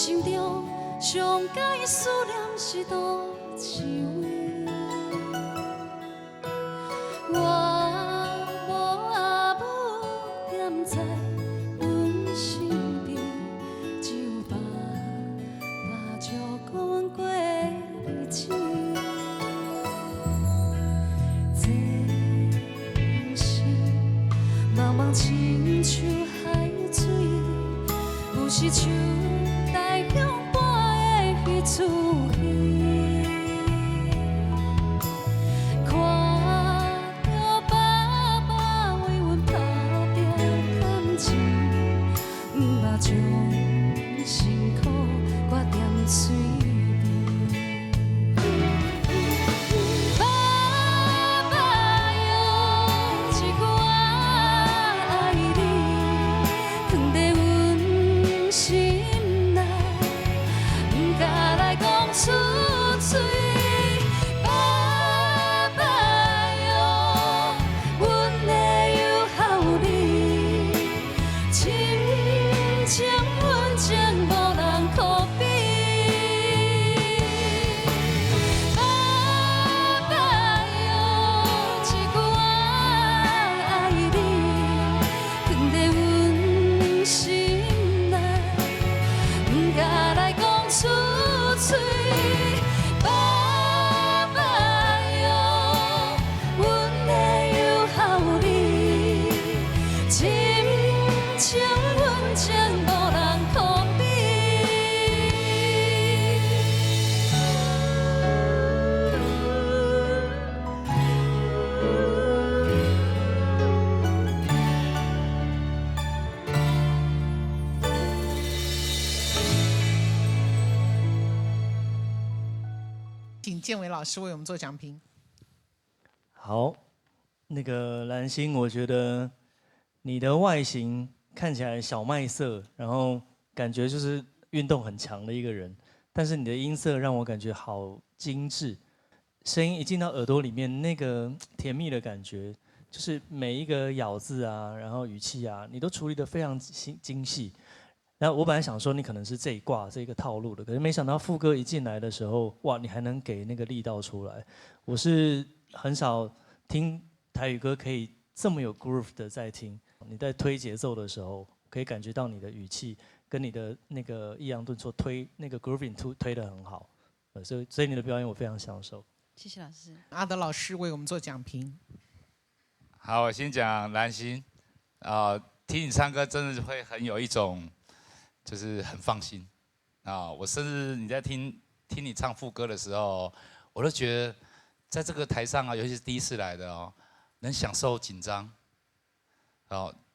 心中上解思念是倒一位？我无阿母踮在阮身边，只有爸爸照顾阮过日子。这人生茫茫亲像海水，有时像大向般的彼此戏。看着爸爸为阮打拼赚钱，毋捌将辛苦挂点水面。爸爸哟，一句我爱你，藏在阮心内，毋敢来讲出嘴。爸爸哟，阮会友孝你，亲情阮情无人可比。爸爸哟，一句我爱你，藏在阮心内，毋敢来讲出嘴。爸爸哟，阮会友孝你，亲情阮情无人可比。请建伟老师为我们做讲评。好，那个蓝心，我觉得你的外形看起来小麦色，然后感觉就是运动很强的一个人，但是你的音色让我感觉好精致，声音一进到耳朵里面，那个甜蜜的感觉，就是每一个咬字啊，然后语气啊，你都处理得非常精细。然后我本来想说你可能是这一挂这个套路的，可是没想到副歌一进来的时候，哇，你还能给那个力道出来。我是很少听台语歌可以这么有 groove 的在听。你在推节奏的时候，可以感觉到你的语气跟你的那个抑扬顿挫推那个 grooving 推得很好，所以你的表演我非常享受。谢谢老师。阿德老师为我们做讲评。好，我先讲蓝心，听你唱歌真的会很有一种，就是很放心我甚至你在听你唱副歌的时候，我都觉得在这个台上尤其是第一次来的能享受紧张，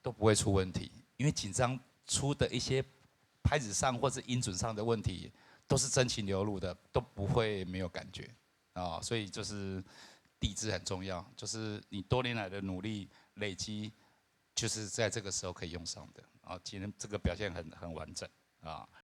都不会出问题，因为紧张出的一些拍子上或是音准上的问题，都是真情流露的，都不会没有感觉所以就是底子很重要，就是你多年来的努力累积，就是在这个时候可以用上的今天这个表现很完整